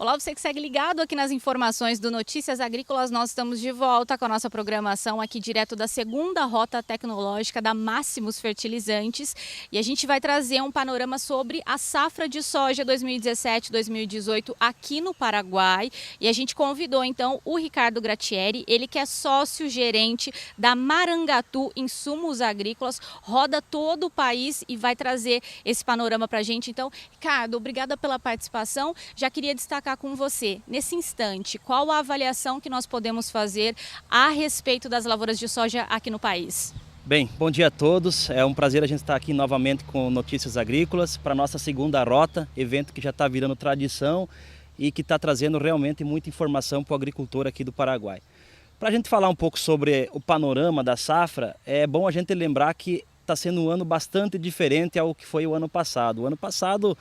Olá, você que segue ligado aqui nas informações do Notícias Agrícolas. Nós estamos de volta com a nossa programação aqui direto da segunda rota tecnológica da Máximos Fertilizantes. E a gente vai trazer um panorama sobre a safra de soja 2017-2018 aqui no Paraguai. E a gente convidou então o Ricardo Gratieri, ele que é sócio-gerente da Marangatu Insumos Agrícolas, roda todo o país e vai trazer esse panorama para a gente. Então, Ricardo, obrigada pela participação. Já queria destacar com você, nesse instante, qual a avaliação que nós podemos fazer a respeito das lavouras de soja aqui no país? Bem, bom dia a todos. É um prazer a gente estar aqui novamente com Notícias Agrícolas para a nossa segunda rota, evento que já está virando tradição e que está trazendo realmente muita informação para o agricultor aqui do Paraguai. Para a gente falar um pouco sobre o panorama da safra, é bom a gente lembrar que está sendo um ano bastante diferente ao que foi o ano passado. O ano passado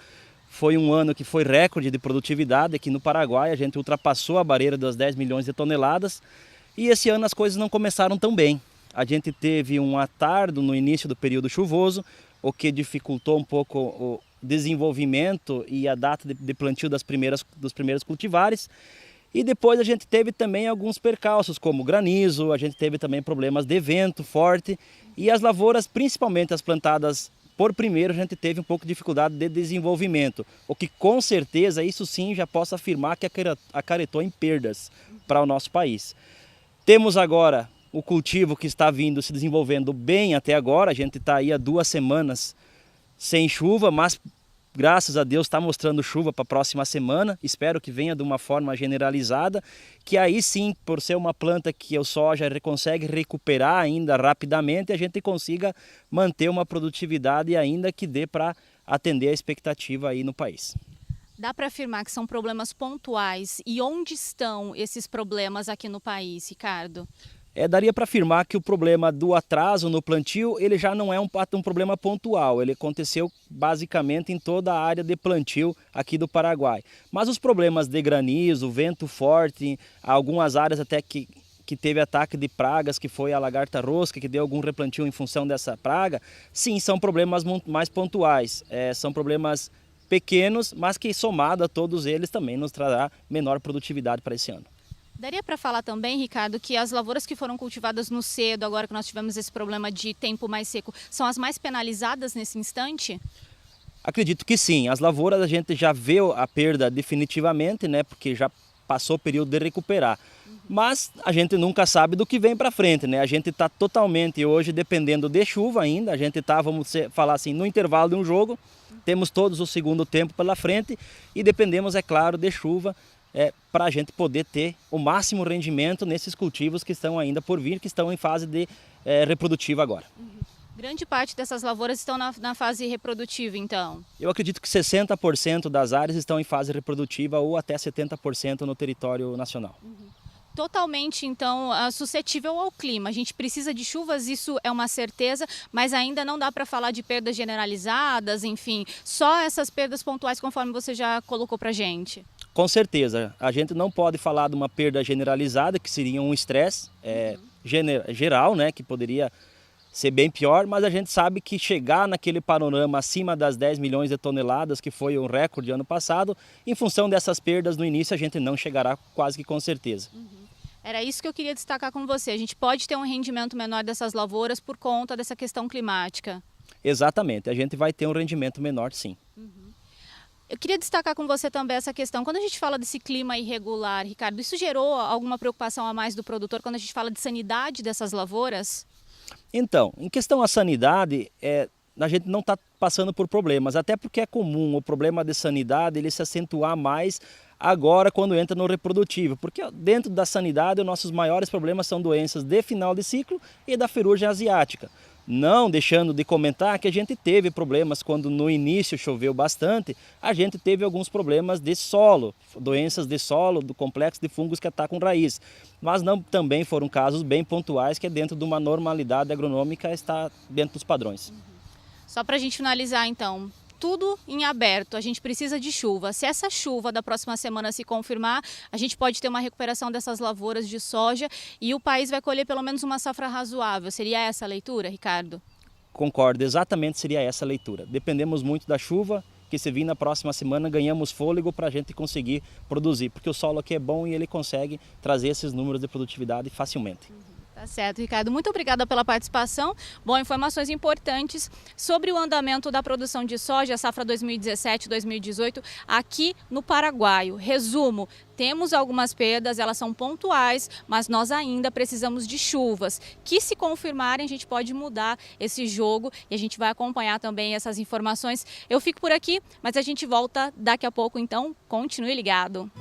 foi um ano que foi recorde de produtividade aqui no Paraguai, a gente ultrapassou a barreira das 10 milhões de toneladas e esse ano as coisas não começaram tão bem. A gente teve um atardo no início do período chuvoso, o que dificultou um pouco o desenvolvimento e a data de plantio dos primeiros cultivares. E depois a gente teve também alguns percalços, como granizo, a gente teve também problemas de vento forte e as lavouras, principalmente as plantadas por primeiro, a gente teve um pouco de dificuldade de desenvolvimento, o que com certeza, isso sim, já posso afirmar que acarretou em perdas para o nosso país. Temos agora o cultivo que está vindo se desenvolvendo bem até agora, a gente está aí há 2 semanas sem chuva, mas graças a Deus está mostrando chuva para a próxima semana, espero que venha de uma forma generalizada, que aí sim, por ser uma planta que o soja consegue recuperar ainda rapidamente, a gente consiga manter uma produtividade ainda que dê para atender a expectativa aí no país. Dá para afirmar que são problemas pontuais e onde estão esses problemas aqui no país, Ricardo? Daria para afirmar que o problema do atraso no plantio ele já não é um problema pontual, ele aconteceu basicamente em toda a área de plantio aqui do Paraguai. Mas os problemas de granizo, vento forte, algumas áreas até que teve ataque de pragas, que foi a lagarta rosca, que deu algum replantio em função dessa praga, sim, são problemas mais pontuais, são problemas pequenos, mas que somado a todos eles também nos trará menor produtividade para esse ano. Daria para falar também, Ricardo, que as lavouras que foram cultivadas no cedo, agora que nós tivemos esse problema de tempo mais seco, são as mais penalizadas nesse instante? Acredito que sim. As lavouras a gente já vê a perda definitivamente, né? Porque já passou o período de recuperar. Mas a gente nunca sabe do que vem para frente, né? A gente está totalmente hoje dependendo de chuva ainda. A gente está, vamos falar assim, no intervalo de um jogo. Temos todos o segundo tempo pela frente e dependemos, é claro, de chuva. Para a gente poder ter o máximo rendimento nesses cultivos que estão ainda por vir, que estão em fase de reprodutiva agora. Grande parte dessas lavouras estão na fase reprodutiva, então? Eu acredito que 60% das áreas estão em fase reprodutiva ou até 70% no território nacional. Totalmente, então, suscetível ao clima. A gente precisa de chuvas, isso é uma certeza, mas ainda não dá para falar de perdas generalizadas, enfim, só essas perdas pontuais, conforme você já colocou para a gente. Com certeza, a gente não pode falar de uma perda generalizada, que seria um estresse geral, né, que poderia ser bem pior, mas a gente sabe que chegar naquele panorama acima das 10 milhões de toneladas, que foi um recorde ano passado, em função dessas perdas no início, a gente não chegará quase que com certeza. Era isso que eu queria destacar com você. A gente pode ter um rendimento menor dessas lavouras por conta dessa questão climática. Exatamente, a gente vai ter um rendimento menor, sim. Eu queria destacar com você também essa questão. Quando a gente fala desse clima irregular, Ricardo, isso gerou alguma preocupação a mais do produtor quando a gente fala de sanidade dessas lavouras? Então, em questão à sanidade, a gente não está passando por problemas, até porque é comum o problema de sanidade ele se acentuar mais agora quando entra no reprodutivo, porque dentro da sanidade os nossos maiores problemas são doenças de final de ciclo e da ferrugem asiática. Não deixando de comentar que a gente teve problemas quando no início choveu bastante, a gente teve alguns problemas de solo, doenças de solo, do complexo de fungos que atacam raiz. Mas também foram casos bem pontuais que dentro de uma normalidade agronômica está dentro dos padrões. Só para a gente finalizar então, tudo em aberto, a gente precisa de chuva. Se essa chuva da próxima semana se confirmar, a gente pode ter uma recuperação dessas lavouras de soja e o país vai colher pelo menos uma safra razoável. Seria essa a leitura, Ricardo? Concordo, exatamente seria essa a leitura. Dependemos muito da chuva que se vir na próxima semana ganhamos fôlego para a gente conseguir produzir, porque o solo aqui é bom e ele consegue trazer esses números de produtividade facilmente. Tá certo, Ricardo. Muito obrigada pela participação. Bom, informações importantes sobre o andamento da produção de soja, safra 2017-2018, aqui no Paraguai. Resumo, temos algumas perdas, elas são pontuais, mas nós ainda precisamos de chuvas, que se confirmarem a gente pode mudar esse jogo e a gente vai acompanhar também essas informações. Eu fico por aqui, mas a gente volta daqui a pouco, então continue ligado.